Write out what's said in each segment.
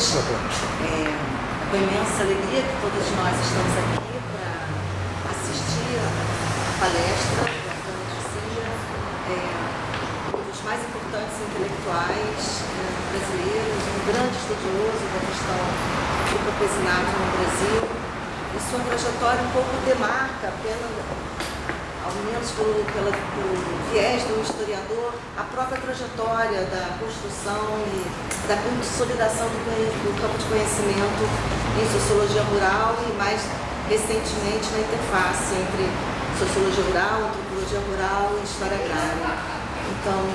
todos. Com imensa alegria que todos nós estamos aqui para assistir a palestra da Fernanda Jucia, um dos mais importantes intelectuais brasileiros, um grande estudioso da questão do campesinato no Brasil. E sua trajetória um pouco demarca, apenas, ao menos pelo viés do historiador, a própria trajetória da construção e da consolidação do campo de conhecimento em sociologia rural e, mais recentemente, na interface entre sociologia rural, antropologia rural e história agrária. Então,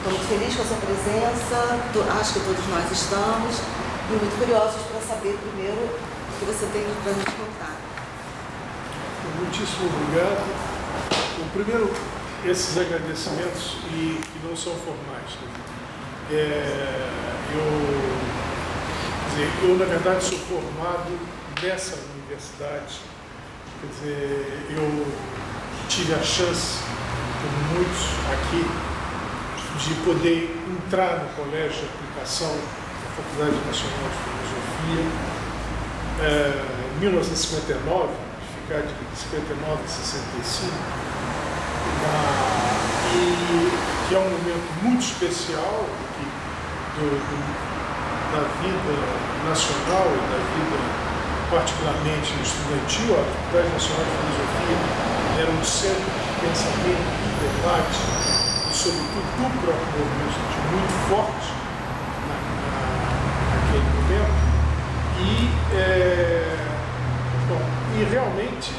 estou muito feliz com a sua presença, acho que todos nós estamos, e muito curiosos para saber primeiro o que você tem para nos contar. Muitíssimo obrigado. Primeiro, esses agradecimentos que não são formais. Eu, na verdade, sou formado nessa universidade. Quer dizer, eu tive a chance, como muitos aqui, de poder entrar no Colégio de Aplicação da Faculdade Nacional de Filosofia em 1959, ficar de 59 a 65, e que é um momento muito especial da vida nacional e da vida particularmente estudantil. A Faculdade Nacional de Filosofia era um centro de pensamento, de debate e, sobretudo, do próprio movimento estudantil muito forte naquele momento. E realmente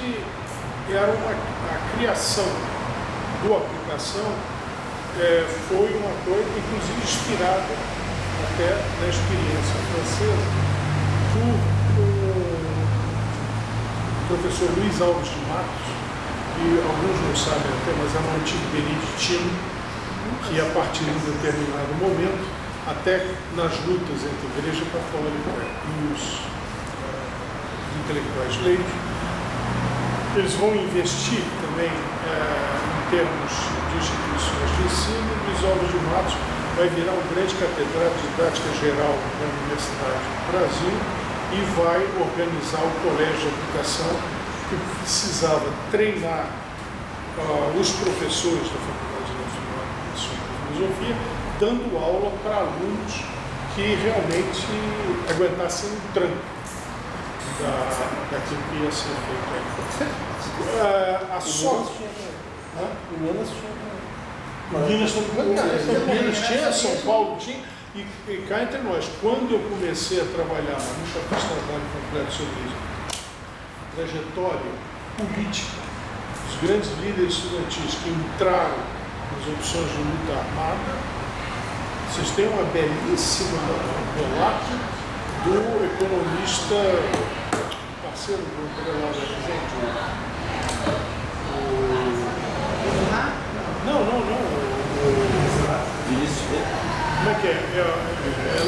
era a criação do Aplicação foi uma coisa, inclusive, inspirada até na experiência francesa por o professor Luiz Alves de Matos, que alguns não sabem até, mas é um antigo beneditino, que a partir de um determinado momento, até nas lutas entre a Igreja Católica e os intelectuais leigos, eles vão investir também em termos de instituições de ensino. Luiz Alves de Matos vai virar um grande catedrático de didática geral da Universidade do Brasil e vai organizar o Colégio de Aplicação, que precisava treinar os professores da Faculdade Nacional de Filosofia, dando aula para alunos que realmente aguentassem o tranco daquilo que ia ser feito. A sorte. Minas tinha, São Paulo tinha, e cá entre nós, quando eu comecei a trabalhar, mas nunca fiz trabalho completo sobre isso, trajetória política dos grandes líderes estudantis que entraram nas opções de luta armada, vocês têm uma belíssima relato do economista, parceiro do Grelado presente, como é que é?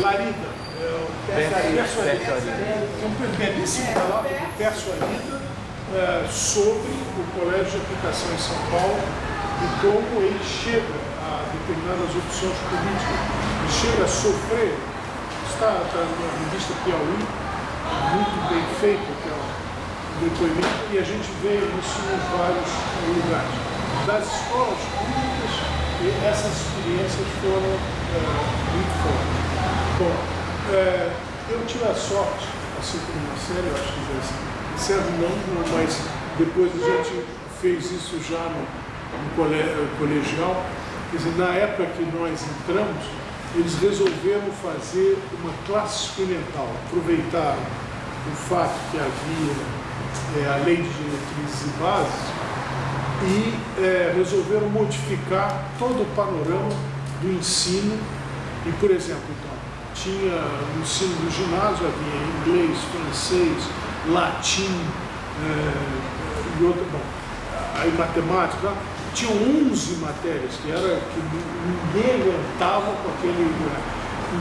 Larida. Persuarida. É um belíssimo relato do Persuarida sobre o Colégio de Aplicação em São Paulo e como ele chega a determinadas opções políticas, ele chega a sofrer. Está na revista Piauí, muito bem feito o depoimento, e a gente vê isso em vários lugares. Das escolas públicas, essas experiências foram muito fortes. Bom, eu tive a sorte, assim como uma série, eu acho que já serve não, mas depois a gente fez isso já no colegial. Quer dizer, na época que nós entramos, eles resolveram fazer uma classe experimental, aproveitaram o fato que havia a lei de diretrizes e bases e resolveram modificar todo o panorama do ensino. E, por exemplo, então, tinha no ensino do ginásio, havia inglês, francês, latim e outra, aí matemática, tinham 11 matérias que ninguém aguentava com aquele.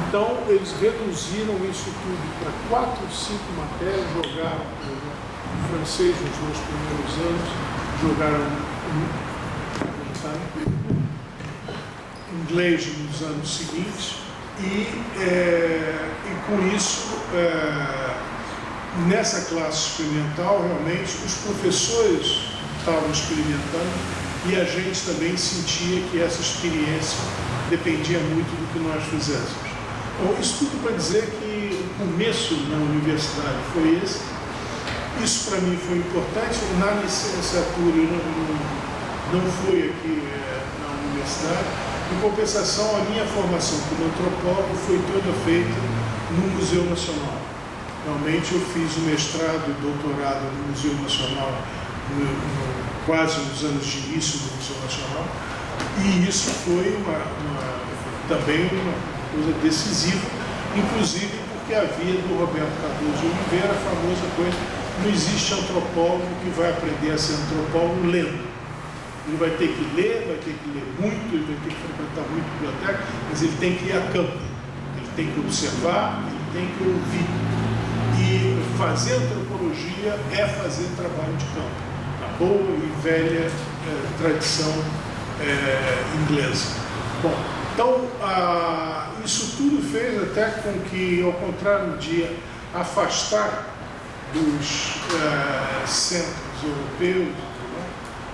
Então, eles reduziram isso tudo para 4, 5 matérias, jogaram o francês nos 2 primeiros anos, jogaram inglês nos anos seguintes, E com isso, nessa classe experimental, realmente, os professores estavam experimentando e a gente também sentia que essa experiência dependia muito do que nós fizéssemos. Bom, isso tudo para dizer que o começo na universidade foi esse. Isso para mim foi importante. Na licenciatura eu não fui aqui na universidade. Em compensação, a minha formação como antropólogo foi toda feita no Museu Nacional. Realmente eu fiz o mestrado e doutorado no Museu Nacional quase nos anos de início do Museu Nacional, e isso foi também uma coisa decisiva, inclusive porque havia do Roberto Cardoso de Oliveira a famosa coisa: não existe antropólogo que vai aprender a ser antropólogo lendo. Ele vai ter que ler muito, ele vai ter que frequentar muito biblioteca, mas ele tem que ir a campo, ele tem que observar, ele tem que ouvir. E fazer antropologia é fazer trabalho de campo, a boa e velha tradição inglesa. Bom, então isso tudo fez até com que, ao contrário de afastar dos centros europeus,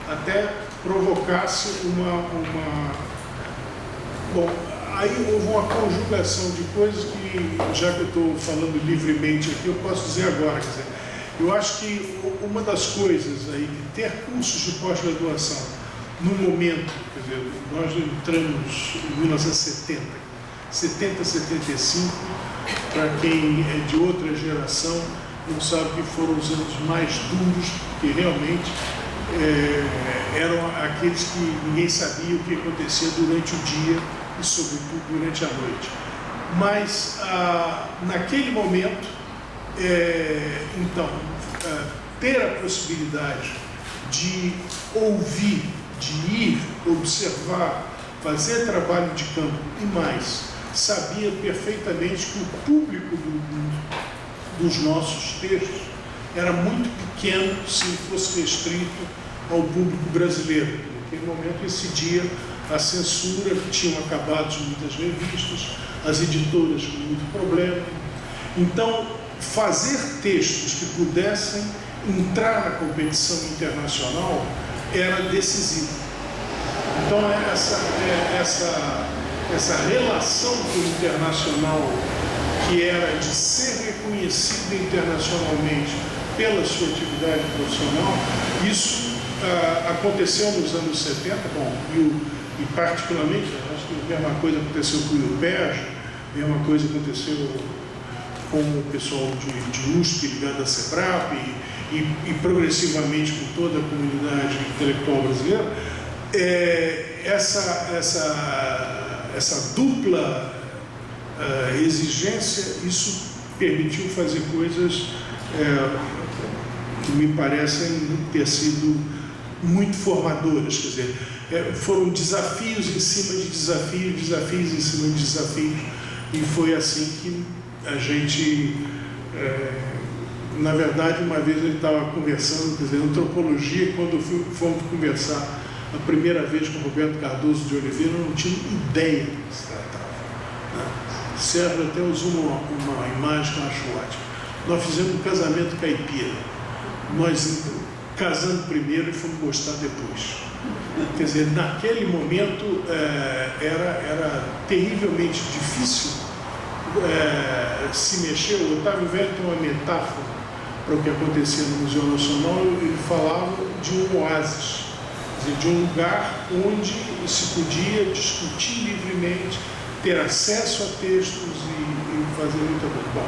até provocasse Bom, aí houve uma conjugação de coisas que, já que eu estou falando livremente aqui, eu posso dizer agora. Quer dizer, eu acho que uma das coisas aí de ter cursos de pós-graduação no momento, quer dizer, nós entramos em 1970, 75, para quem é de outra geração, não sabe que foram os anos mais duros, porque realmente eram aqueles que ninguém sabia o que acontecia durante o dia e, sobretudo, durante a noite. Mas, naquele momento, então, ter a possibilidade de ouvir, de ir, observar, fazer trabalho de campo e mais, sabia perfeitamente que o público dos nossos textos era muito pequeno se fosse restrito ao público brasileiro. Naquele momento incidia a censura, que tinham acabado de muitas revistas, as editoras com muito problema. Então, fazer textos que pudessem entrar na competição internacional era decisivo. Então, essa relação com o internacional, que era de ser reconhecido internacionalmente pela sua atividade profissional, isso aconteceu nos anos 70, bom, e particularmente, acho que a mesma coisa aconteceu com o UPERJ, a mesma coisa aconteceu com o pessoal de USP ligado à SEBRAP e progressivamente com toda a comunidade intelectual brasileira, essa dupla exigência, isso permitiu fazer coisas que me parecem ter sido muito formadoras, quer dizer, foram desafios em cima de desafios, desafios em cima de desafios, e foi assim que a gente, na verdade, uma vez ele estava conversando, quer dizer, antropologia, quando fomos conversar a primeira vez com o Roberto Cardoso de Oliveira, eu não tinha ideia do que se tratava, né? Sérgio até usou uma imagem que eu acho ótima. Nós fizemos um casamento caipira. Nós casamos primeiro e fomos gostar depois. Quer dizer, naquele momento era terrivelmente difícil se mexer. O Otávio Velho tem uma metáfora para o que acontecia no Museu Nacional. Ele falava de um oásis, quer dizer, de um lugar onde se podia discutir livremente, ter acesso a textos e fazer muita coisa. Bom,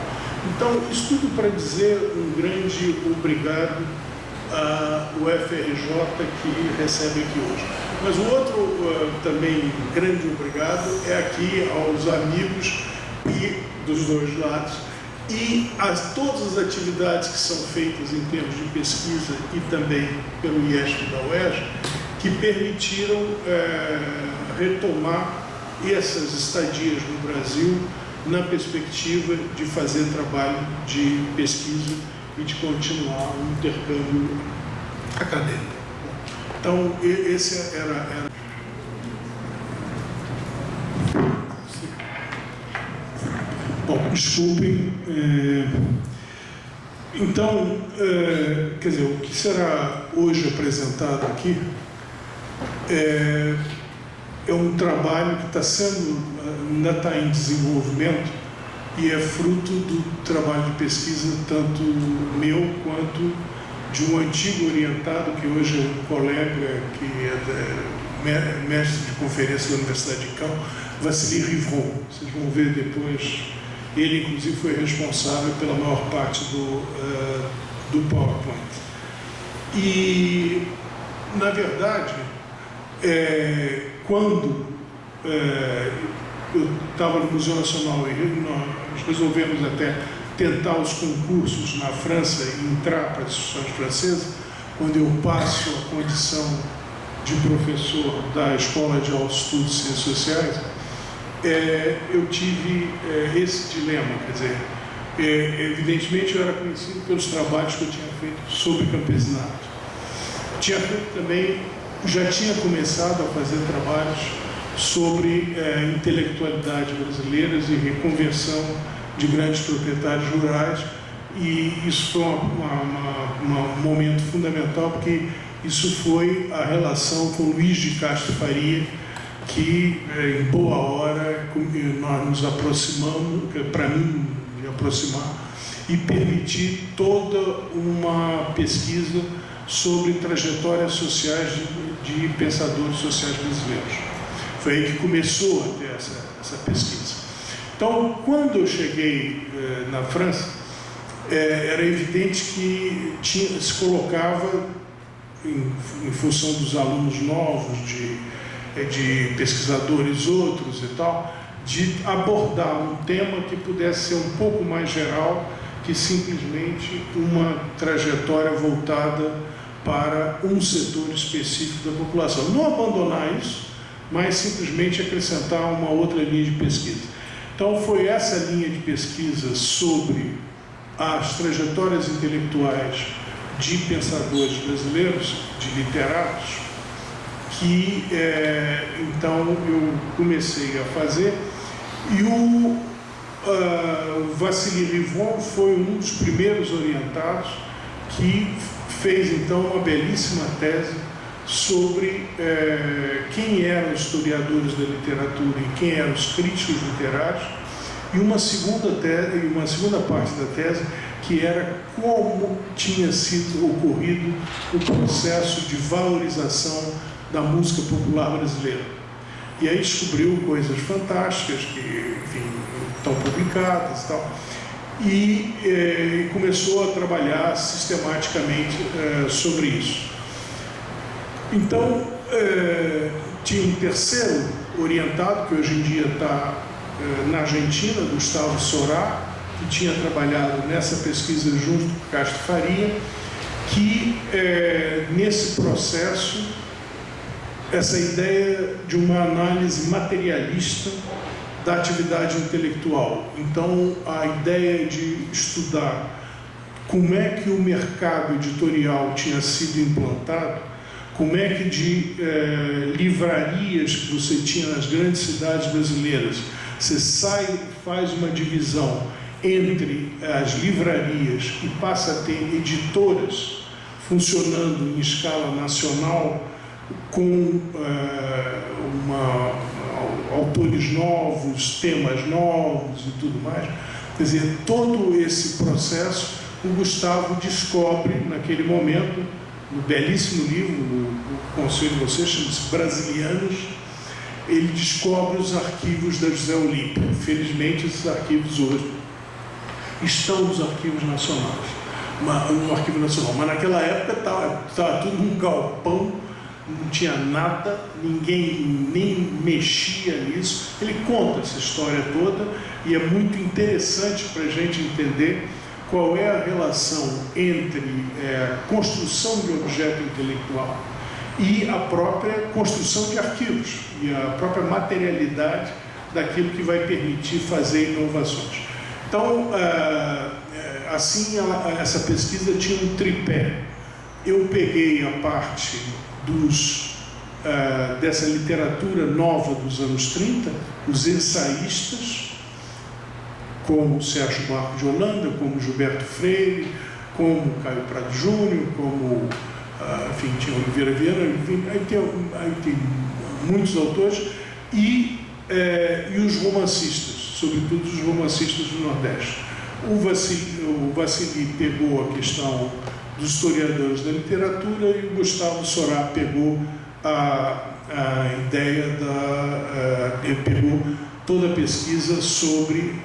então, isso tudo para dizer um grande obrigado ao FRJ que recebe aqui hoje. Mas o outro também grande obrigado é aqui aos amigos e dos dois lados e a todas as atividades que são feitas em termos de pesquisa e também pelo IESP da UERJ, que permitiram retomar essas estadias no Brasil na perspectiva de fazer trabalho de pesquisa e de continuar o intercâmbio acadêmico. Então, esse era... Desculpem. Então, quer dizer, o que será hoje apresentado aqui é um trabalho que ainda está em desenvolvimento e é fruto do trabalho de pesquisa tanto meu quanto de um antigo orientado que hoje é um colega que é mestre de conferência da Universidade de Caen, Vassili Rivron. Vocês vão ver depois. Ele, inclusive, foi responsável pela maior parte do PowerPoint. E, na verdade, quando eu estava no Museu Nacional e nós resolvemos até tentar os concursos na França e entrar para as instituições francesas, quando eu passo a condição de professor da Escola de Altos Estudos e Ciências Sociais, eu tive esse dilema, quer dizer, evidentemente eu era conhecido pelos trabalhos que eu tinha feito sobre campesinato. Tinha feito também, já tinha começado a fazer trabalhos sobre intelectualidade brasileiras e reconversão de grandes proprietários rurais, e isso foi um momento fundamental, porque isso foi a relação com Luiz de Castro Faria, que em boa hora nós nos aproximamos, para mim me aproximar, e permitir toda uma pesquisa sobre trajetórias sociais de pensadores sociais brasileiros. Foi aí que começou a ter essa pesquisa. Então, quando eu cheguei na França, era evidente que se colocava, em função dos alunos novos, de pesquisadores outros e tal, de abordar um tema que pudesse ser um pouco mais geral que simplesmente uma trajetória voltada para um setor específico da população. Não abandonar isso, mas simplesmente acrescentar uma outra linha de pesquisa. Então foi essa linha de pesquisa sobre as trajetórias intelectuais de pensadores brasileiros, de literatos, que então eu comecei a fazer, e o Vassili Rivron foi um dos primeiros orientados que fez então uma belíssima tese sobre quem eram os historiadores da literatura e quem eram os críticos literários, e uma segunda parte da tese que era como tinha sido ocorrido o processo de valorização da música popular brasileira. E aí descobriu coisas fantásticas que, enfim, estão publicadas e tal, e começou a trabalhar sistematicamente sobre isso. Então, tinha um terceiro orientado, que hoje em dia está na Argentina, Gustavo Sorá, que tinha trabalhado nessa pesquisa junto com Castro Faria, que nesse processo, essa ideia de uma análise materialista da atividade intelectual. Então, a ideia de estudar como é que o mercado editorial tinha sido implantado, como é que de livrarias que você tinha nas grandes cidades brasileiras, você faz uma divisão entre as livrarias e passa a ter editoras funcionando em escala nacional, com autores novos, temas novos e tudo mais. Quer dizer, todo esse processo o Gustavo descobre naquele momento, no belíssimo livro, o conselho de vocês, chama-se Brasilianos. Ele descobre os arquivos da José Olímpio. Felizmente, esses arquivos hoje estão nos arquivos nacionais, no Arquivo Nacional. Mas naquela época estava tudo num galpão, não tinha nada, ninguém nem mexia nisso. Ele conta essa história toda e é muito interessante para a gente entender qual é a relação entre a construção de objeto intelectual e a própria construção de arquivos e a própria materialidade daquilo que vai permitir fazer inovações. Então, assim, essa pesquisa tinha um tripé. Eu peguei a parte dessa literatura nova dos anos 30, os ensaístas, como Sérgio Buarque de Holanda, como Gilberto Freire, como Caio Prado Júnior, como, enfim, tinha Oliveira Viana, enfim, aí tem muitos autores, e os romancistas, sobretudo os romancistas do Nordeste. O Vassili pegou a questão dos historiadores da literatura e o Gustavo Sorá pegou a ideia ele pegou toda a pesquisa sobre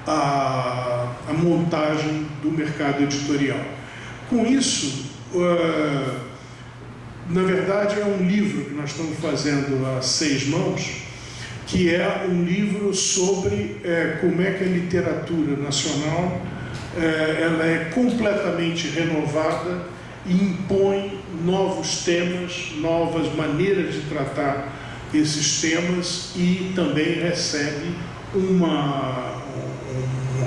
a montagem do mercado editorial. Com isso, na verdade, é um livro que nós estamos fazendo a 6 mãos, que é um livro sobre como é que a literatura nacional ela é completamente renovada e impõe novos temas, novas maneiras de tratar esses temas e também recebe um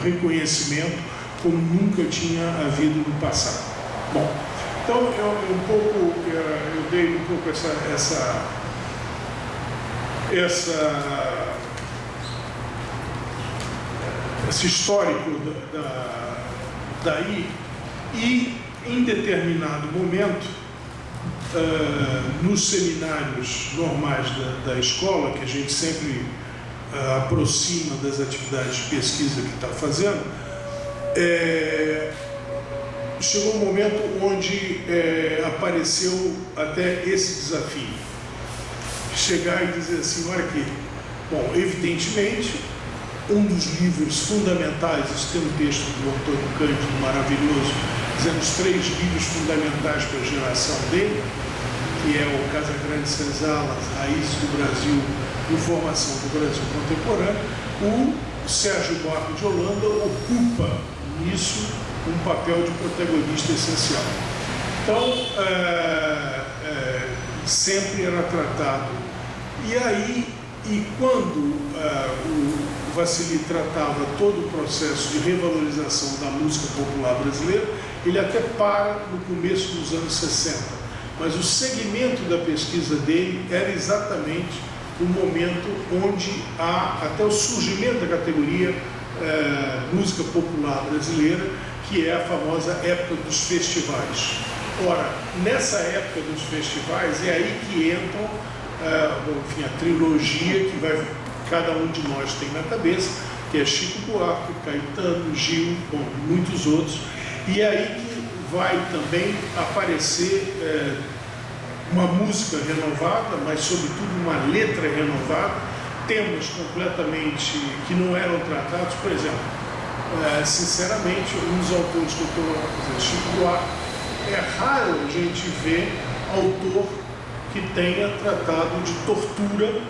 reconhecimento como nunca tinha havido no passado. Bom, então eu dei um pouco esse histórico daí, e em determinado momento, nos seminários normais da escola, que a gente sempre aproxima das atividades de pesquisa que está fazendo, chegou um momento onde apareceu até esse desafio. Chegar e dizer assim, olha aqui, bom, evidentemente, um dos livros fundamentais, isso tem um texto do Antônio Cândido maravilhoso, dizendo os 3 livros fundamentais para a geração dele, que é o Casagrande Senzala, Raízes do Brasil e Formação do Brasil Contemporâneo. O Sérgio Buarque de Holanda ocupa nisso um papel de protagonista essencial. Então, sempre era tratado. E quando o Vassili tratava todo o processo de revalorização da música popular brasileira, ele até para no começo dos anos 60. Mas o segmento da pesquisa dele era exatamente o momento onde há até o surgimento da categoria música popular brasileira, que é a famosa época dos festivais. Ora, nessa época dos festivais é aí que entram enfim, a trilogia que cada um de nós tem na cabeça, que é Chico Buarque, Caetano, Gil, bom, muitos outros. E é aí que vai também aparecer uma música renovada, mas sobretudo uma letra renovada, temas completamente que não eram tratados. Por exemplo, sinceramente, um dos autores que eu estou dizendo, Chico Buarque, é raro a gente ver autor que tenha tratado de tortura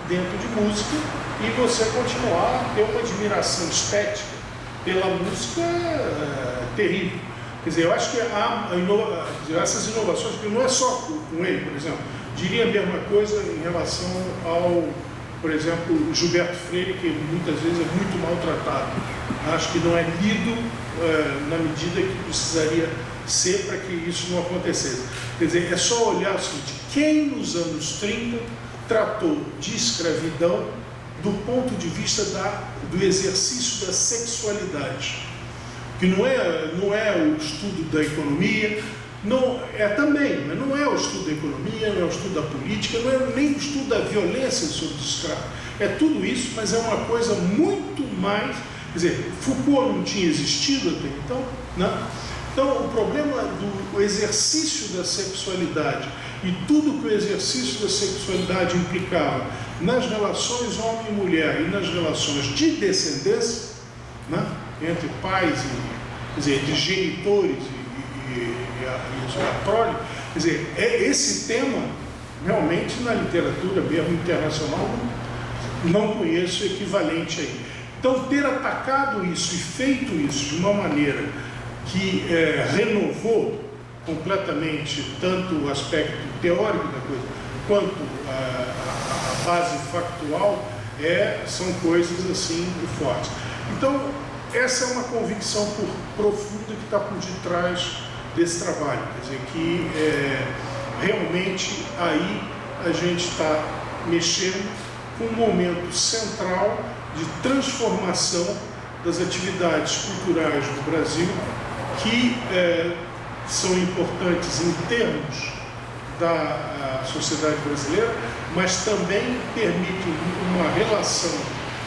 dentro de música e você continuar a ter uma admiração estética pela música terrível. Quer dizer, eu acho que essas inovações, que não é só com ele, por exemplo, diria a mesma coisa em relação ao, por exemplo, Gilberto Freire, que muitas vezes é muito maltratado. Acho que não é lido na medida que precisaria ser para que isso não acontecesse. Quer dizer, é só olhar o seguinte: quem nos anos 30 tratou de escravidão do ponto de vista do exercício da sexualidade? Que não é o estudo da economia, não é também, mas não é o estudo da economia, não é o estudo da política, não é nem o estudo da violência sobre os escravos. É tudo isso, mas é uma coisa muito mais. Quer dizer, Foucault não tinha existido até então, né? Então, o problema do exercício da sexualidade e tudo que o exercício da sexualidade implicava nas relações homem e mulher e nas relações de descendência, né, entre pais quer dizer, entre genitores e a prole, quer dizer, esse tema realmente na literatura mesmo internacional não conheço equivalente aí. Então, ter atacado isso e feito isso de uma maneira que renovou completamente tanto o aspecto teórico da coisa quanto a base factual, são coisas assim fortes. Então, essa é uma convicção profunda que está por detrás desse trabalho, quer dizer, que realmente aí a gente está mexendo com um momento central de transformação das atividades culturais no Brasil que são importantes em termos da sociedade brasileira, mas também permitem uma relação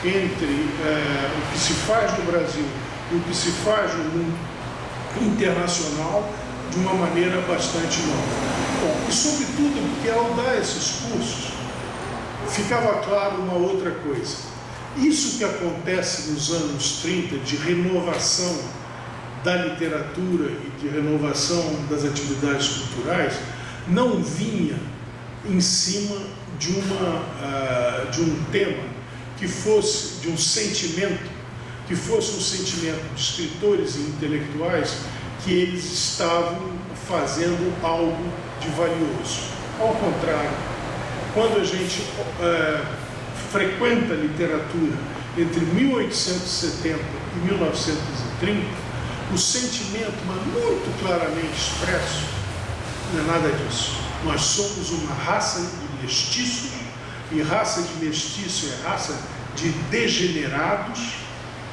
entre o que se faz no Brasil e o que se faz no mundo internacional de uma maneira bastante nova. Bom, e sobretudo porque ao dar esses cursos, ficava claro uma outra coisa. Isso que acontece nos anos 30 de renovação da literatura e de renovação das atividades culturais não vinha em cima de um tema que fosse, de um sentimento, que fosse um sentimento de escritores e intelectuais que eles estavam fazendo algo de valioso. Ao contrário, quando a gente frequenta a literatura entre 1870 e 1930, o sentimento, mas muito claramente expresso, não é nada disso. Nós somos uma raça de mestiços, e raça de mestiço é raça de degenerados,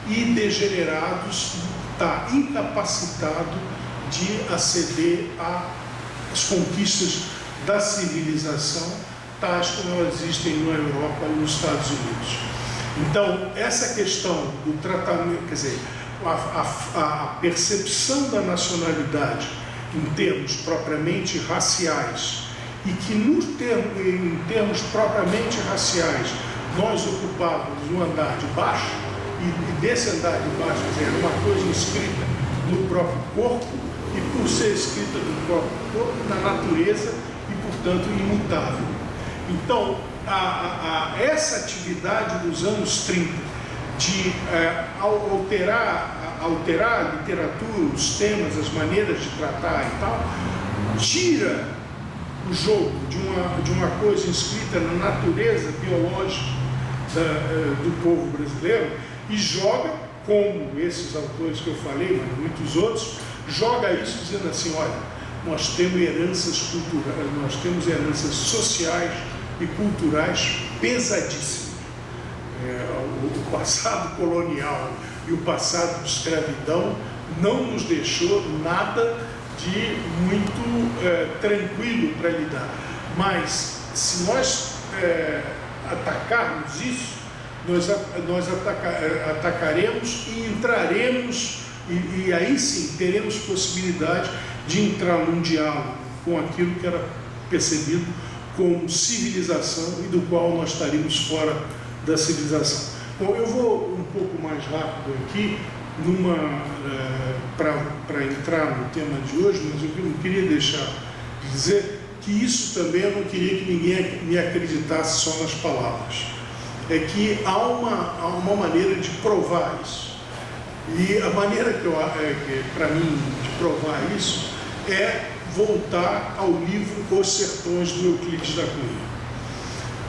e degenerados está incapacitado de aceder às conquistas da civilização, tais como elas existem na Europa e nos Estados Unidos. Então, essa questão do tratamento, quer dizer, a percepção da nacionalidade em termos propriamente raciais, e que em termos propriamente raciais nós ocupávamos um andar de baixo, e desse andar de baixo, quer dizer, era uma coisa escrita no próprio corpo, e por ser escrita no próprio corpo, na natureza, e portanto imutável. Então, essa atividade dos anos 30 de alterar a literatura, os temas, as maneiras de tratar e tal, tira o jogo de uma coisa inscrita na natureza biológica do povo brasileiro e joga, como esses autores que eu falei, mas muitos outros, joga isso dizendo assim, olha, nós temos heranças culturais, nós temos heranças sociais e culturais pesadíssimas. O passado colonial e o passado de escravidão não nos deixou nada de muito tranquilo para lidar. Mas se nós atacarmos isso, nós atacaremos e entraremos, e aí sim teremos possibilidade de entrar num diálogo com aquilo que era percebido como civilização e do qual nós estaríamos fora da civilização. Bom, eu vou um pouco mais rápido aqui para entrar no tema de hoje, mas eu não queria deixar de dizer que isso também eu não queria que ninguém me acreditasse só nas palavras. É que há uma maneira de provar isso. E a maneira para mim, de provar isso é voltar ao livro Os Sertões, do Euclides da Cunha.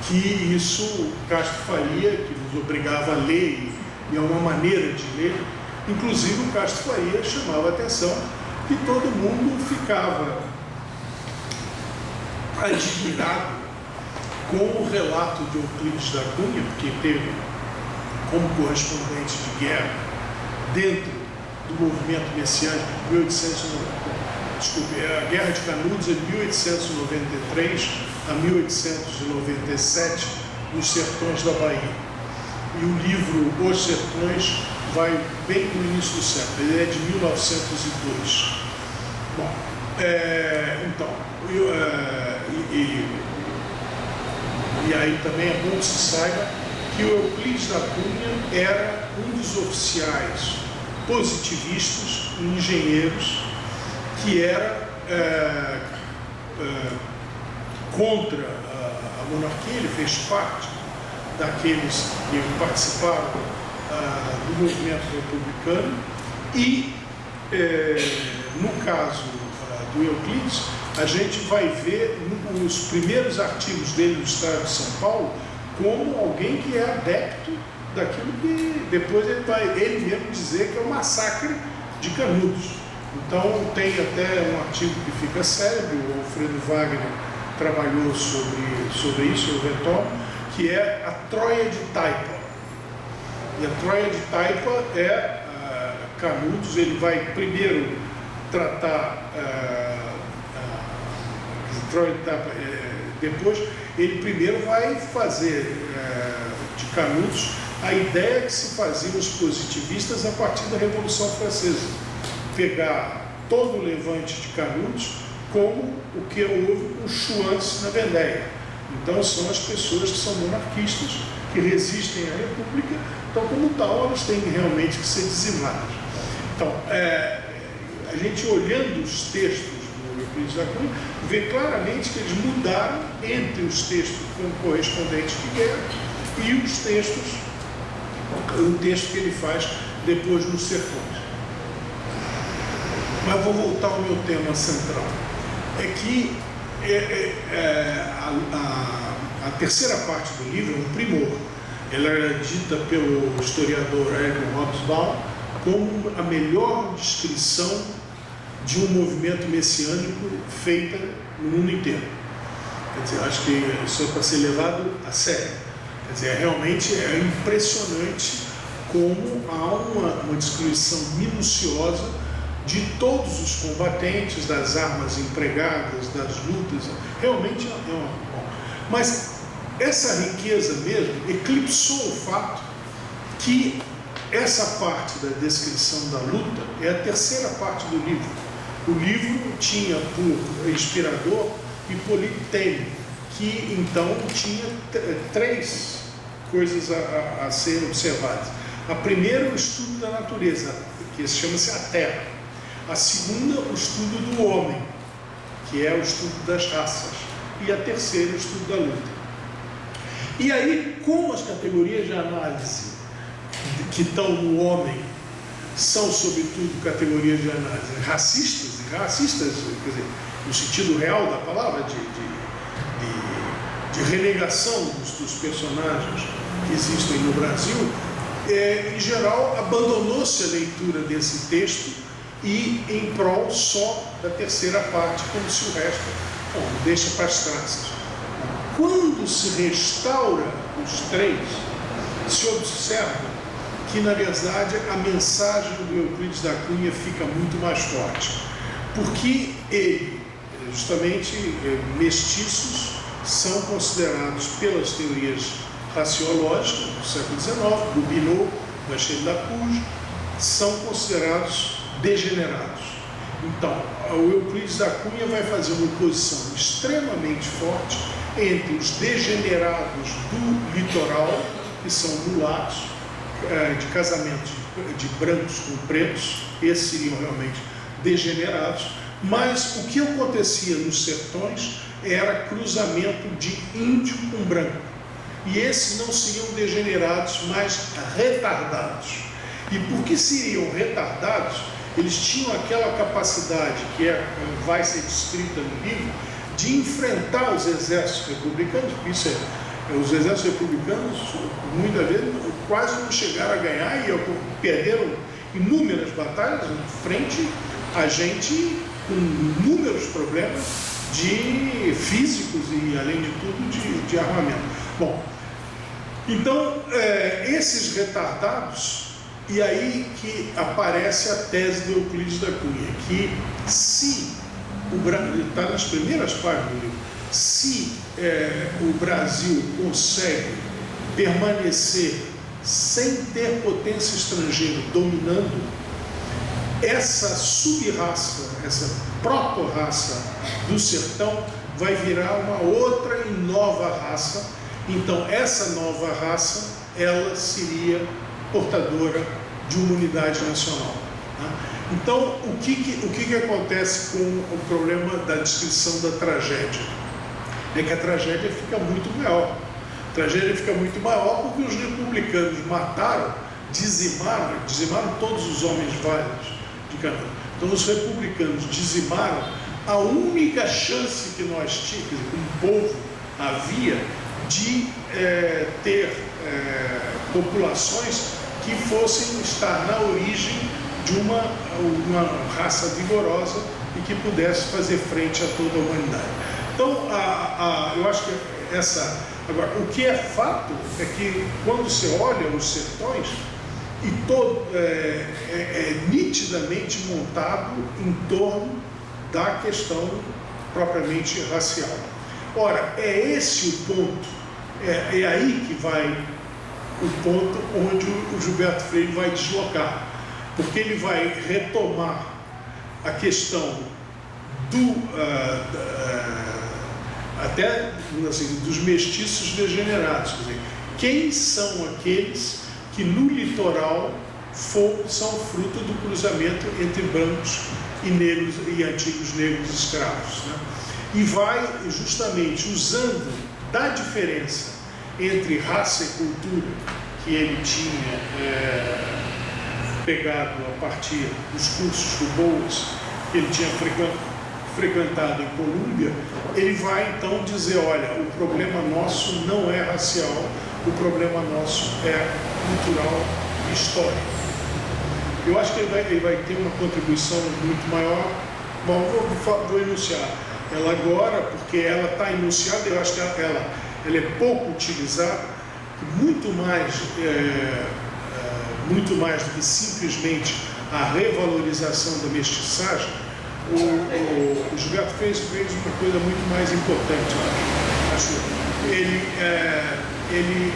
Que isso Castro Faria, que nos obrigava a ler, e é uma maneira de ler. Inclusive o Castro Faria chamava a atenção que todo mundo ficava admirado com o relato de Euclides da Cunha, porque teve como correspondente de guerra dentro do movimento messiânico de 1890. Desculpe, a Guerra de Canudos é de 1893 a 1897, nos sertões da Bahia. E o livro Os Sertões vai bem no início do século, ele é de 1902. Bom, então, e aí também é bom que se saiba que o Euclides da Cunha era um dos oficiais positivistas e engenheiros que era contra a monarquia. Ele fez parte daqueles que participaram do movimento republicano e, no caso do Euclides, a gente vai ver nos primeiros artigos dele no Estado de São Paulo como alguém que é adepto daquilo que depois ele vai ele mesmo dizer que é o massacre de Canudos. Então tem até um artigo que fica célebre, o Alfredo Wagner trabalhou sobre isso, eu retomo, que é a Troia de Taipa. E a Troia de Taipa é Canudos, ele vai primeiro tratar Troia de Taipa, depois ele primeiro vai fazer de Canudos a ideia que se faziam os positivistas a partir da Revolução Francesa, pegar todo o levante de Canudos como o que houve com Chouans na Vendéia. Então são as pessoas que são monarquistas, que resistem à República, então como tal elas têm realmente que ser dizimadas. Então, a gente olhando os textos do Euclides da Cunha, vê claramente que eles mudaram entre os textos com correspondentes de guerra e os textos, o texto que ele faz depois nos Sertões. Mas vou voltar ao meu tema central. É que a terceira parte do livro é um primor. Ela era dita pelo historiador Érico Hobsbawm como a melhor descrição de um movimento messiânico feita no mundo inteiro. Quer dizer, acho que isso é para ser levado a sério. Quer dizer, realmente é impressionante como há uma descrição minuciosa de todos os combatentes, das armas empregadas, das lutas. Realmente é uma... Mas essa riqueza mesmo eclipsou o fato que essa parte da descrição da luta é a terceira parte do livro. O livro tinha por inspirador Hippolyte Taine, que então tinha três coisas a serem observadas. A primeira, o estudo da natureza, que chama-se a Terra. A segunda, o estudo do homem, que é o estudo das raças. E a terceira, o estudo da luta. E aí, como as categorias de análise que estão no homem são, sobretudo, categorias de análise racistas, quer dizer, no sentido real da palavra, de renegação dos personagens que existem no Brasil, em geral, abandonou-se a leitura desse texto e em prol só da terceira parte, como se o resto deixa para as traças. Quando se restaura os três, se observa que, na verdade, a mensagem do Euclides da Cunha fica muito mais forte, porque ele, justamente, mestiços são considerados pelas teorias raciológicas do século XIX, do Bineau, da Chêne-Lapouge, são considerados degenerados. Então, o Euclides da Cunha vai fazer uma oposição extremamente forte entre os degenerados do litoral, que são mulatos, de casamento de brancos com pretos, esses seriam realmente degenerados, mas o que acontecia nos sertões era cruzamento de índio com branco, e esses não seriam degenerados, mas retardados. E por que seriam retardados? Eles tinham aquela capacidade, que vai ser descrita no livro, de enfrentar os exércitos republicanos. Isso os exércitos republicanos, muitas vezes, quase não chegaram a ganhar e perderam inúmeras batalhas frente a gente com inúmeros problemas físicos e, além de tudo, de armamento. Bom, então, esses retardados, e aí que aparece a tese do Euclides da Cunha, que se o Brasil, está nas primeiras páginas do livro, se o Brasil consegue permanecer sem ter potência estrangeira dominando, essa sub-raça, essa proto-raça do sertão vai virar uma outra e nova raça. Então essa nova raça, ela seria portadora de uma unidade nacional. Tá? Então, o que acontece com o problema da descrição da tragédia? É que a tragédia fica muito maior. A tragédia fica muito maior porque os republicanos mataram, dizimaram todos os homens válidos de Canaã. Então, os republicanos dizimaram a única chance que nós tínhamos, como povo, havia de ter populações que fossem estar na origem de uma raça vigorosa e que pudesse fazer frente a toda a humanidade. Então, eu acho que Agora, o que é fato é que quando você olha os sertões, e todo é nitidamente montado em torno da questão propriamente racial. Ora, é esse o ponto, é aí que vai o ponto onde o Gilberto Freire vai deslocar, porque ele vai retomar a questão até assim, dos mestiços degenerados, quer dizer, quem são aqueles que no litoral são fruto do cruzamento entre brancos e negros e antigos negros escravos, né? E vai justamente usando da diferença entre raça e cultura que ele tinha pegado a partir dos cursos do Boas, que ele tinha frequentado em Colômbia, ele vai então dizer, olha, o problema nosso não é racial, o problema nosso é cultural e histórico. Eu acho que ele vai ter uma contribuição muito maior. Bom, vou enunciar ela agora, porque ela está enunciada, eu acho que ela é pouco utilizada, muito mais do que simplesmente a revalorização da mestiçagem. O Gilberto fez uma coisa muito mais importante, acho. Ele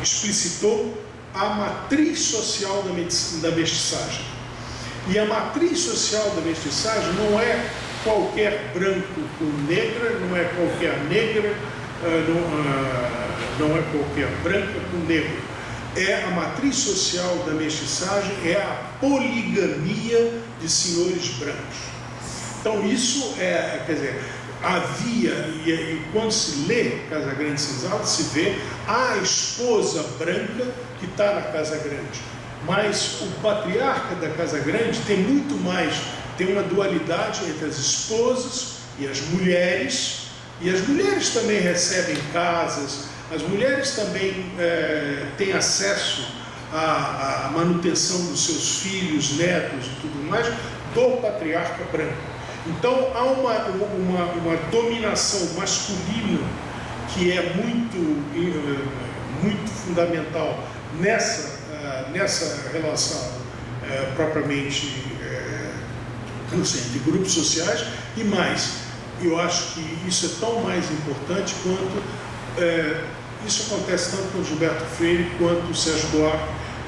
explicitou a matriz social da mestiçagem. E a matriz social da mestiçagem não é qualquer branco com negra, não é qualquer negra, não é qualquer branca com negro. A matriz social da mestiçagem é a poligamia de senhores brancos. Então isso quer dizer, havia, e quando se lê Casa Grande Senzala, se vê a esposa branca que está na Casa Grande. Mas o patriarca da Casa Grande tem muito mais, tem uma dualidade entre as esposas e as mulheres também recebem casas, as mulheres também têm acesso à manutenção dos seus filhos, netos e tudo mais, do patriarca branco. Então há uma dominação masculina que é muito fundamental nessa relação propriamente entre grupos sociais, e mais, eu acho que isso é tão mais importante quanto isso acontece tanto com o Gilberto Freire quanto o Sérgio Buarque.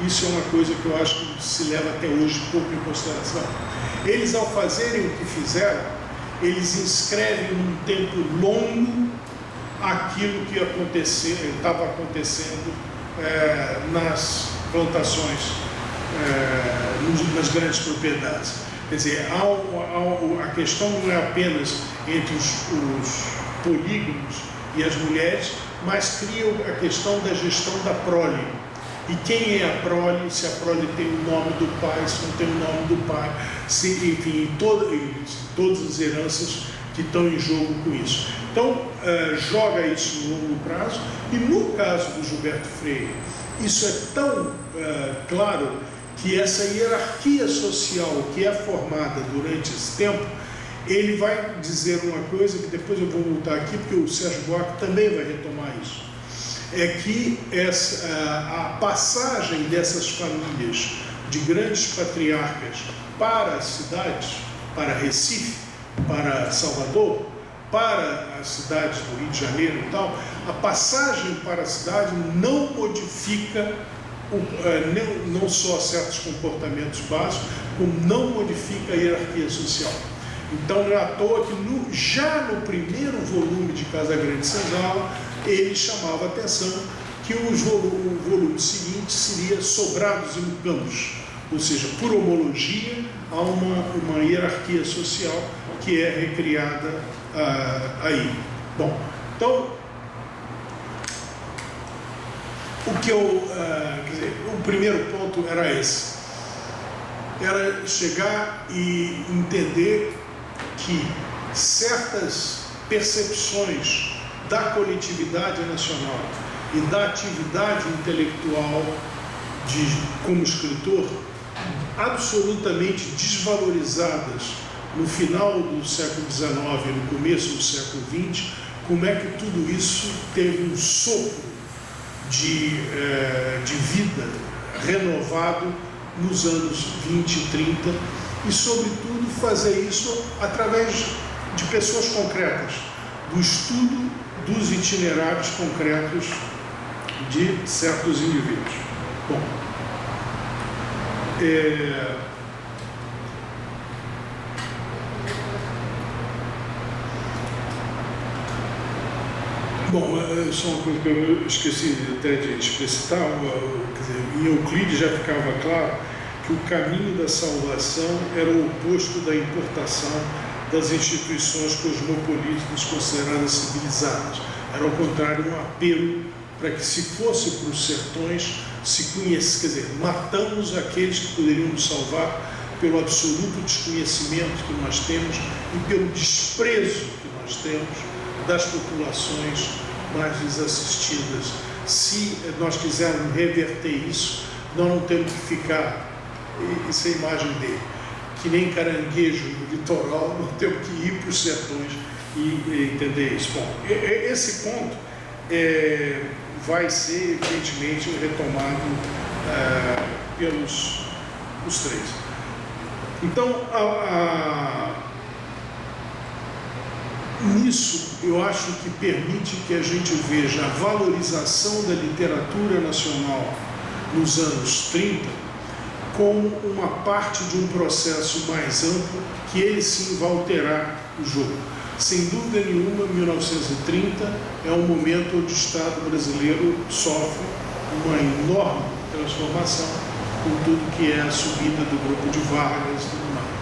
Isso é uma coisa que eu acho que se leva até hoje pouco em consideração. Eles, ao fazerem o que fizeram, eles inscrevem num tempo longo aquilo que estava acontecendo nas plantações, nas grandes propriedades. Quer dizer, a questão não é apenas entre os polígamos e as mulheres, mas cria a questão da gestão da prole. E quem é a prole, se a prole tem o nome do pai, se não tem o nome do pai, enfim, todas as heranças que estão em jogo com isso. Então, joga isso no longo prazo, e no caso do Gilberto Freire, isso é tão claro que essa hierarquia social que é formada durante esse tempo, ele vai dizer uma coisa que depois eu vou voltar aqui, porque o Sérgio Buarque também vai retomar isso, é que a passagem dessas famílias de grandes patriarcas para as cidades, para Recife, para Salvador, para as cidades do Rio de Janeiro e tal, a passagem para a cidade não modifica não só certos comportamentos básicos, como não modifica a hierarquia social. Então não é à toa que já no primeiro volume de Casa Grande Senzala, ele chamava a atenção que o volume seguinte seria Sobrados e Mucambos, ou seja, por homologia há uma hierarquia social que é recriada aí. Bom, então o primeiro ponto era esse, era chegar e entender que certas percepções da coletividade nacional e da atividade intelectual como escritor, absolutamente desvalorizadas no final do século XIX e no começo do século XX, como é que tudo isso teve um sopro de vida renovado nos anos 20 e 30 e, sobretudo, fazer isso através de pessoas concretas, do estudo dos itinerários concretos de certos indivíduos. Bom, só uma coisa que eu esqueci até de explicitar, quer dizer, em Euclides já ficava claro que o caminho da salvação era o oposto da importação das instituições cosmopolitas consideradas civilizadas. Era, ao contrário, um apelo para que, se fosse para os sertões, se conhece, quer dizer, matamos aqueles que poderiam nos salvar pelo absoluto desconhecimento que nós temos e pelo desprezo que nós temos das populações mais desassistidas. Se nós quisermos reverter isso, nós não temos que ficar, isso é a imagem dele, que nem caranguejo no litoral, nós temos que ir para os sertões e entender isso. Bom, esse ponto vai ser, evidentemente, retomado pelos os três. Então, nisso, eu acho que permite que a gente veja a valorização da literatura nacional nos anos 30 como uma parte de um processo mais amplo, que ele sim vai alterar o jogo. Sem dúvida nenhuma, 1930 é um momento onde o Estado brasileiro sofre uma enorme transformação com tudo que é a subida do grupo de Vargas e tudo mais.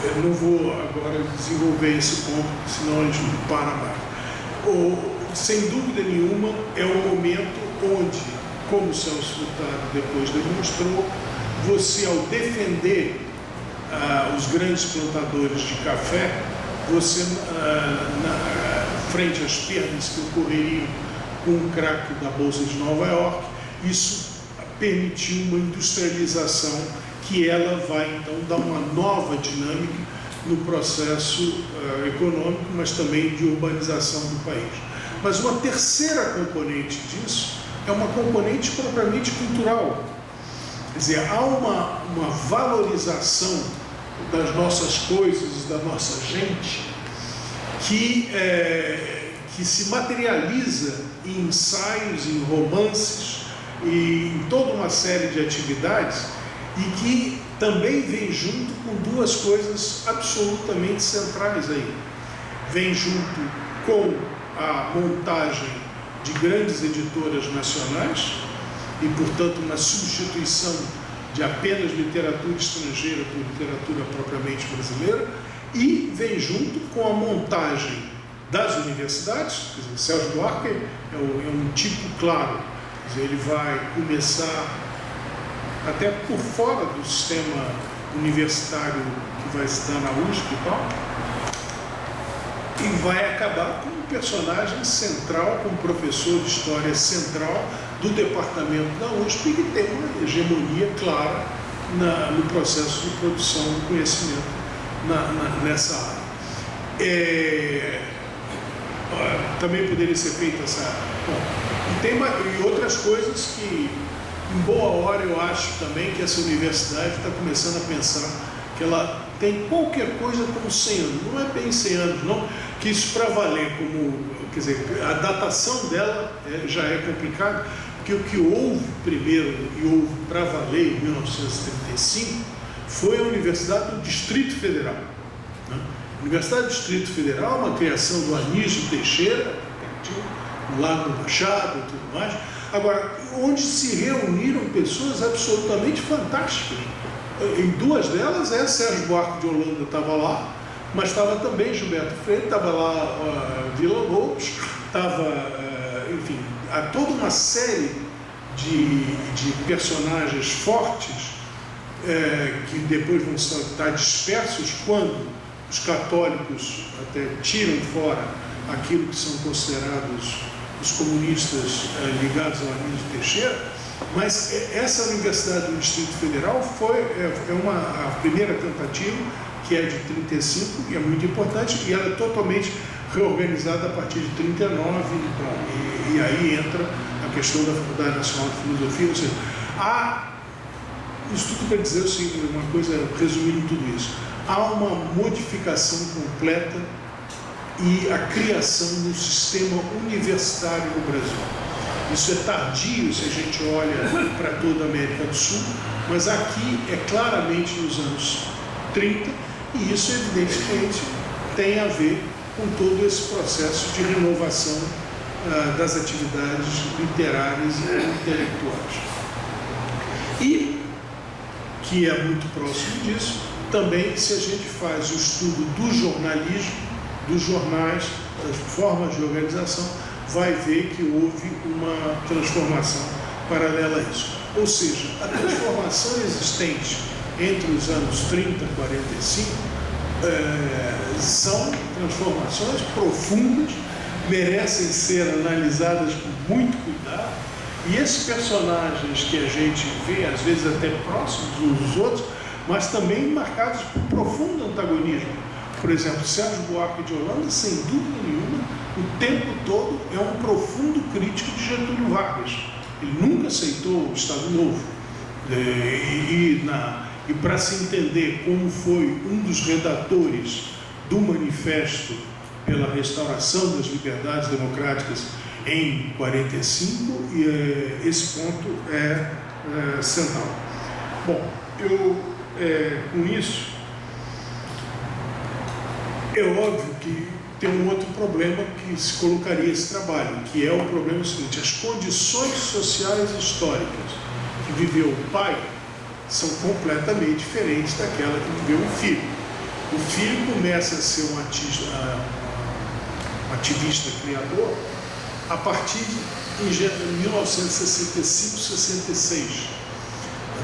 Eu não vou agora desenvolver esse ponto, senão a gente não para mais. Sem dúvida nenhuma, é um momento onde, como o Celso Furtado depois demonstrou, você, ao defender os grandes plantadores de café, você, frente às perdas que ocorreriam com o crack da Bolsa de Nova York, isso permitiu uma industrialização que ela vai, então, dar uma nova dinâmica no processo econômico, mas também de urbanização do país. Mas uma terceira componente disso é uma componente propriamente cultural. Quer dizer, há uma valorização das nossas coisas, da nossa gente, que se materializa em ensaios, em romances e em toda uma série de atividades, e que também vem junto com duas coisas absolutamente centrais aí. Vem junto com a montagem de grandes editoras nacionais e, portanto, uma substituição de apenas literatura estrangeira por literatura propriamente brasileira, e vem junto com a montagem das universidades. Quer dizer, Sérgio Buarque é um tipo claro. Quer dizer, ele vai começar até por fora do sistema universitário que vai se dar na USP e tal, e vai acabar como um personagem central, como professor de história central do departamento da USP, que tem uma hegemonia clara no processo de produção do conhecimento nessa área. Também poderia ser feita essa... Bom, e outras coisas que, em boa hora, eu acho também que essa universidade está começando a pensar que ela tem qualquer coisa como 100 anos. Não é bem 100 anos, não, que isso para valer como... Quer dizer, a datação dela já é complicada, porque o que houve primeiro e houve para valer em 1935 foi a Universidade do Distrito Federal. Né? A Universidade do Distrito Federal, uma criação do Anísio Teixeira, no Lago do Machado e tudo mais. Agora, onde se reuniram pessoas absolutamente fantásticas. Em duas delas, Sérgio Buarque de Holanda estava lá, mas estava também Gilberto Freire, estava lá Vila Lobos, estava, enfim, há toda uma série de personagens fortes que depois vão estar dispersos quando os católicos até tiram fora aquilo que são considerados os comunistas ligados ao Anísio Teixeira. Mas essa Universidade do Distrito Federal a primeira tentativa, que é de 35, e é muito importante, e ela é totalmente reorganizada a partir de 39, e aí entra a questão da Faculdade Nacional de Filosofia, ou seja, isso tudo quer dizer assim, uma coisa, resumindo tudo isso, há uma modificação completa e a criação de um sistema universitário no Brasil. Isso é tardio se a gente olha para toda a América do Sul, mas aqui é claramente nos anos 30, e isso evidentemente tem a ver com todo esse processo de renovação das atividades literárias e intelectuais. E, que é muito próximo disso, também se a gente faz o estudo do jornalismo, dos jornais, das formas de organização, vai ver que houve uma transformação paralela a isso. Ou seja, a transformação existente entre os anos 30 e 45 são transformações profundas, merecem ser analisadas com muito cuidado, e esses personagens que a gente vê, às vezes até próximos uns dos outros, mas também marcados por profundo antagonismo. Por exemplo, Sérgio Buarque de Holanda, sem dúvida nenhuma, o tempo todo é um profundo crítico de Getúlio Vargas. Ele nunca aceitou o Estado Novo. E para se entender como foi um dos redatores do Manifesto pela Restauração das Liberdades Democráticas em 45, esse ponto é central. Bom, com isso, é óbvio que tem um outro problema que se colocaria esse trabalho, que é o problema seguinte: as condições sociais históricas que viveu o pai são completamente diferentes daquela que viveu o filho. O filho começa a ser um ativista criador a partir de 1965, 66,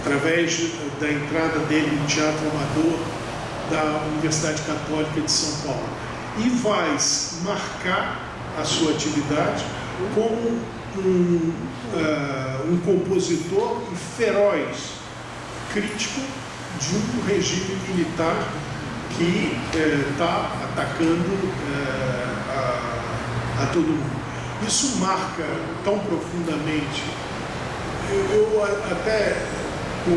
através da entrada dele no Teatro Amador da Universidade Católica de São Paulo, e vai marcar a sua atividade como um compositor feroz, crítico de um regime militar que está atacando a todo mundo. Isso marca tão profundamente. Eu até com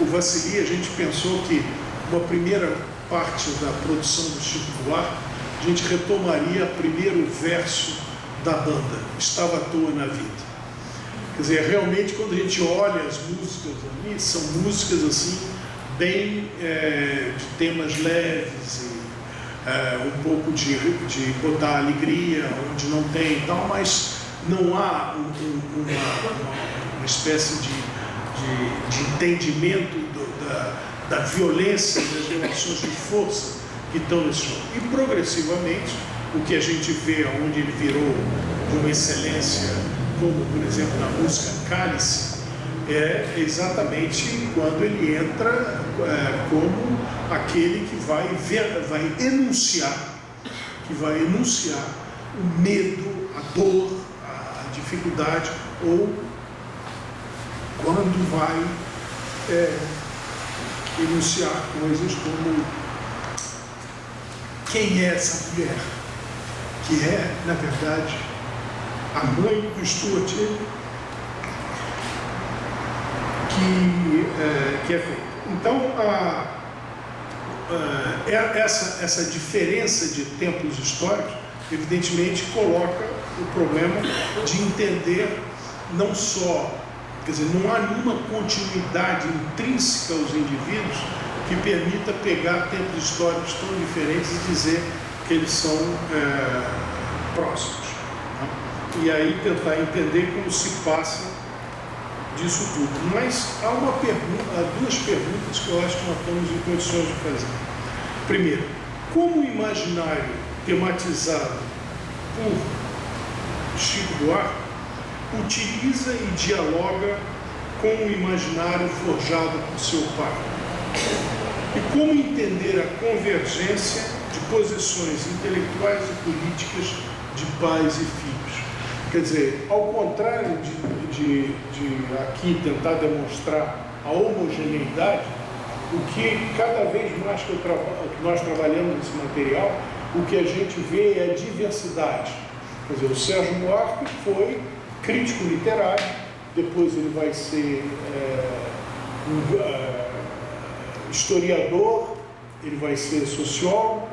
o Vassili, a gente pensou que uma primeira parte da produção do Chico Buarque, a gente retomaria o primeiro verso da banda, Estava à Toa na Vida. Quer dizer, realmente, quando a gente olha as músicas ali, são músicas assim, bem de temas leves, e um pouco de botar alegria onde não tem e tal, mas não há uma espécie de entendimento da violência, das relações de força que estão nesse jogo. E progressivamente, o que a gente vê onde ele virou de uma excelência, como por exemplo na música Cálice, é exatamente quando ele entra como aquele que vai enunciar o medo, a dor, a dificuldade, ou quando vai enunciar coisas como: quem é essa mulher? Que é, na verdade, a mãe do Stuart, que é feita. Então, essa diferença de tempos históricos, evidentemente, coloca o problema de entender não só, quer dizer, não há nenhuma continuidade intrínseca aos indivíduos que permita pegar tempos históricos tão diferentes e dizer que eles são próximos, né? E aí tentar entender como se passa disso tudo. Mas há duas perguntas que eu acho que nós estamos em condições de fazer. Primeiro, como o imaginário tematizado por Chico Buarque utiliza e dialoga com o imaginário forjado por seu pai? E como entender a convergência de posições intelectuais e políticas de pais e filhos? Quer dizer, ao contrário de aqui tentar demonstrar a homogeneidade, o que cada vez mais que nós trabalhamos nesse material o que a gente vê é a diversidade. Quer dizer, o Sérgio Buarque foi crítico literário, depois ele vai ser historiador, ele vai ser sociólogo,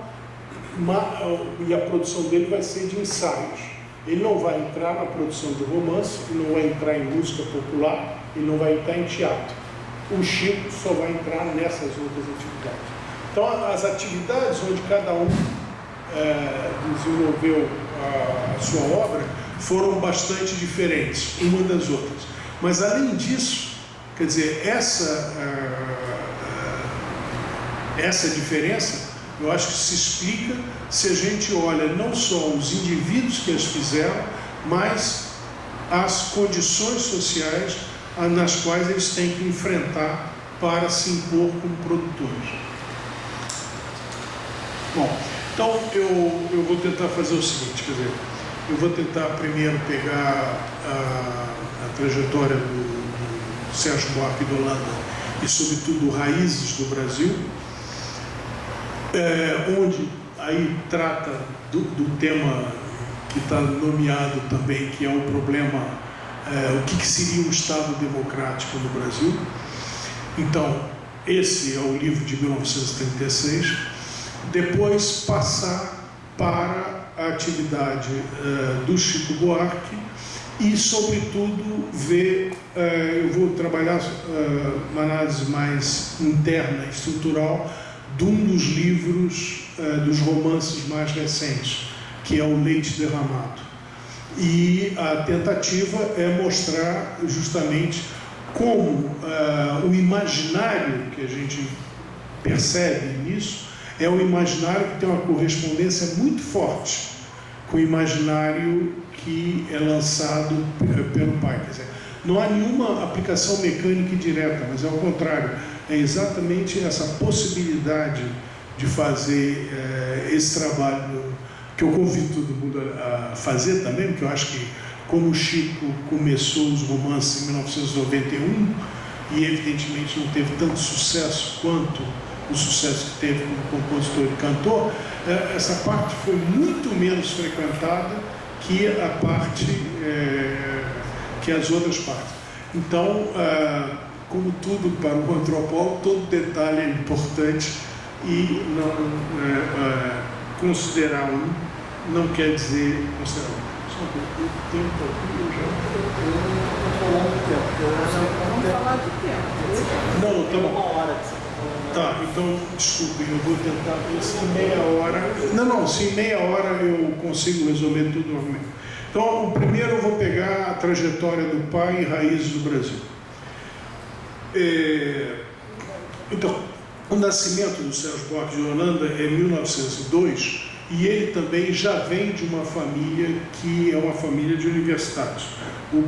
e a produção dele vai ser de ensaios. Ele não vai entrar na produção de romance, ele não vai entrar em música popular, ele não vai entrar em teatro. O Chico só vai entrar nessas outras atividades. Então, as atividades onde cada um desenvolveu a sua obra foram bastante diferentes, uma das outras. Mas, além disso, quer dizer, essa diferença, eu acho que se explica se a gente olha não só os indivíduos que as fizeram, mas as condições sociais nas quais eles têm que enfrentar para se impor como produtores. Bom, então eu vou tentar fazer o seguinte, quer dizer, eu vou tentar primeiro pegar a trajetória do Sérgio Buarque de Holanda e, sobretudo, raízes do Brasil, onde aí trata do tema que está nomeado também, que é o problema, o que seria um Estado democrático no Brasil. Então, esse é o livro de 1936. Depois passar para a atividade do Chico Buarque e, sobretudo, ver, eu vou trabalhar uma análise mais interna, estrutural, de um dos livros, dos romances mais recentes, que é o Leite Derramado. E a tentativa é mostrar justamente como o imaginário que a gente percebe nisso é um imaginário que tem uma correspondência muito forte com o imaginário que é lançado pelo pai. Quer dizer, não há nenhuma aplicação mecânica direta, mas ao contrário, é exatamente essa possibilidade de fazer esse trabalho que eu convido todo mundo a fazer também, porque eu acho que, como o Chico começou os romances em 1991 e evidentemente não teve tanto sucesso quanto o sucesso que teve como compositor e cantor, essa parte foi muito menos frequentada que a parte que as outras partes. Então, como tudo para um antropólogo, todo detalhe é importante e considerar um não quer dizer considerar um. Só um pouco, o tempo aqui eu já estou controlando o tempo. Vamos falar de tempo. Não, tá bom. Uma hora que você está falando. Tá, então, desculpem, eu vou tentar, se em meia hora... se em meia hora eu consigo resolver tudo novamente. Então, o primeiro eu vou pegar a trajetória do pai e raízes do Brasil. Então, o nascimento do Sérgio Buarque de Holanda é em 1902 e ele também já vem de uma família que é uma família de universitários. O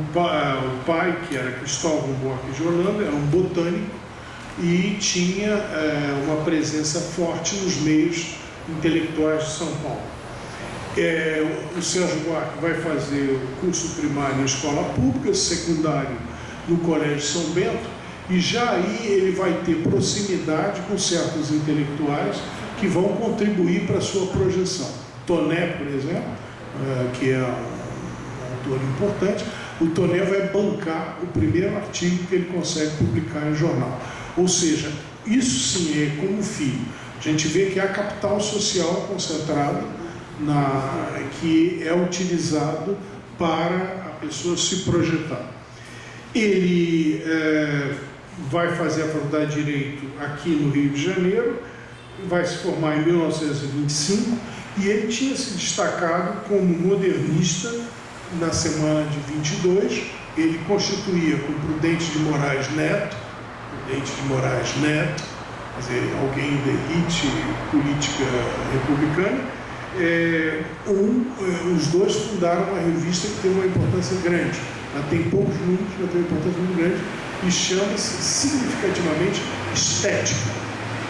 pai, que era Cristóvão Buarque de Holanda, era um botânico e tinha uma presença forte nos meios intelectuais de São Paulo. O Sérgio Buarque vai fazer o curso primário em escola pública, secundário no Colégio São Bento, e já aí ele vai ter proximidade com certos intelectuais que vão contribuir para a sua projeção. Toné, por exemplo, que é um autor importante, o Toné vai bancar o primeiro artigo que ele consegue publicar em jornal. Ou seja, isso sim é como filho. A gente vê que é a capital social concentrada, que é utilizado para a pessoa se projetar. Ele vai fazer a faculdade de Direito aqui no Rio de Janeiro, vai se formar em 1925 e ele tinha se destacado como modernista na semana de 22. Ele constituía com Prudente de Moraes Neto, quer dizer, alguém da elite política republicana, os dois fundaram uma revista que tem uma importância grande. Ela tem poucos números, mas tem uma importância muito grande e chama-se significativamente Estética,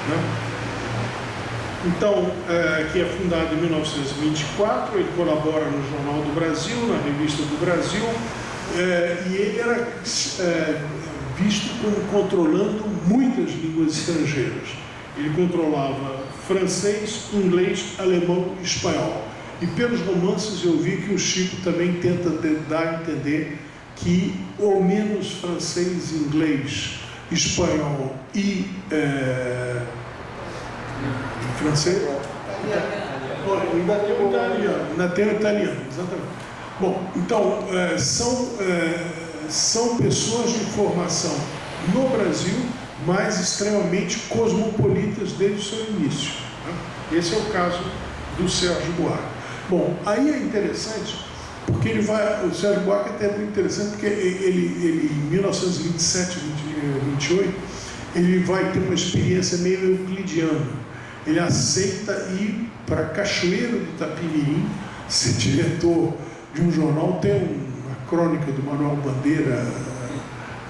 né? Então, que é fundado em 1924, ele colabora no Jornal do Brasil, na Revista do Brasil, e ele era visto como controlando muitas línguas estrangeiras. Ele controlava francês, inglês, alemão e espanhol. E pelos romances eu vi que o Chico também tenta dar a entender que ao menos francês, inglês, espanhol e francês? Ainda tem o italiano, exatamente. Bom, então, são pessoas de formação no Brasil, mas extremamente cosmopolitas desde o seu início. Né? Esse é o caso do Sérgio Buarque. Bom, aí é interessante, porque o Sérgio Buarque é até muito interessante, porque ele em 1927, 28, ele vai ter uma experiência meio euclidiana. Ele aceita ir para Cachoeiro de Itapemirim, ser diretor de um jornal. Tem uma crônica do Manuel Bandeira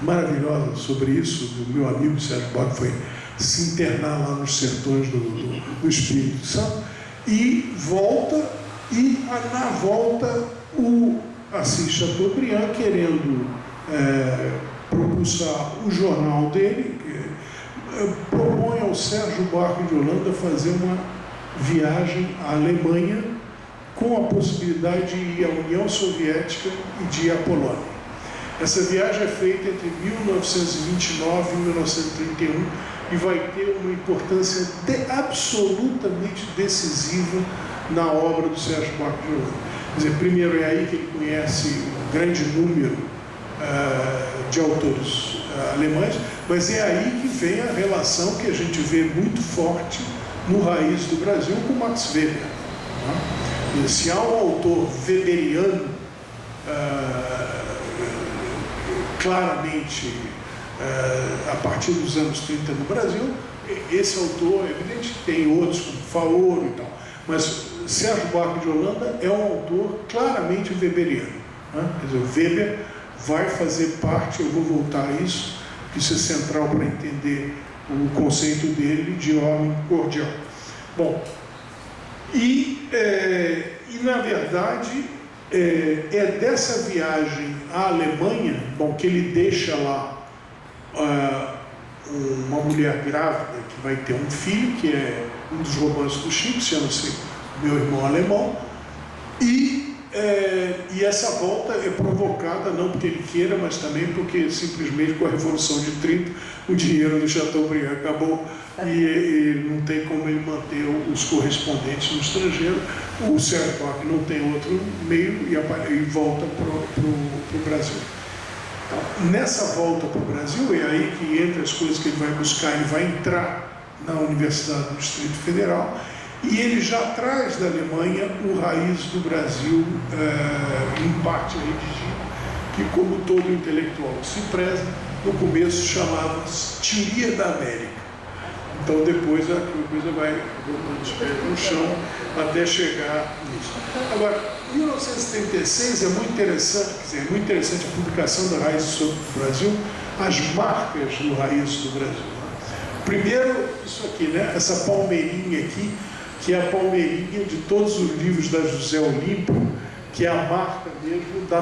maravilhosa sobre isso, do meu amigo Sérgio Buarque, foi se internar lá nos sertões do Espírito Santo, e volta, e na volta o Assis Chateaubriand, querendo propulsar o jornal dele, propõe ao Sérgio Buarque de Holanda fazer uma viagem à Alemanha com a possibilidade de ir à União Soviética e de ir à Polônia. Essa viagem é feita entre 1929 e 1931 e vai ter uma importância absolutamente decisiva na obra do Sérgio Buarque de Holanda. Quer dizer, primeiro é aí que ele conhece um grande número de autores alemães, mas é aí que vem a relação que a gente vê muito forte no Raiz do Brasil com Max Weber. Né? E se há um autor weberiano claramente a partir dos anos 30 no Brasil, esse autor, é evidente que tem outros como Faoro e tal, mas Sérgio Buarque de Holanda é um autor claramente weberiano. Né? Quer dizer, Weber vai fazer parte, eu vou voltar a isso, que isso é central para entender o conceito dele de homem cordial. Bom, e na verdade é dessa viagem à Alemanha, bom, que ele deixa lá uma mulher grávida que vai ter um filho, que é um dos romances do Chico, chama-se Meu Irmão Alemão, e essa volta é provocada não porque ele queira, mas também porque simplesmente com a Revolução de 30 o dinheiro do Chateaubriand acabou e não tem como ele manter os correspondentes no estrangeiro. O Sérgio Buarque não tem outro meio e volta para o Brasil. Então, nessa volta para o Brasil, é aí que entre as coisas que ele vai buscar, ele vai entrar na Universidade do Distrito Federal, e ele já traz da Alemanha o Raiz do Brasil, em parte redigido, que, como todo intelectual que se preza, no começo chamava-se Teoria da América. Então depois a coisa vai botando os pés no chão até chegar nisso. Agora, 1936 é muito interessante, quer dizer, é muito interessante a publicação da Raiz do Brasil, as marcas do Raiz do Brasil. Primeiro, isso aqui, né? Essa palmeirinha aqui, que é a palmeirinha de todos os livros da José Olímpio, que é a marca mesmo da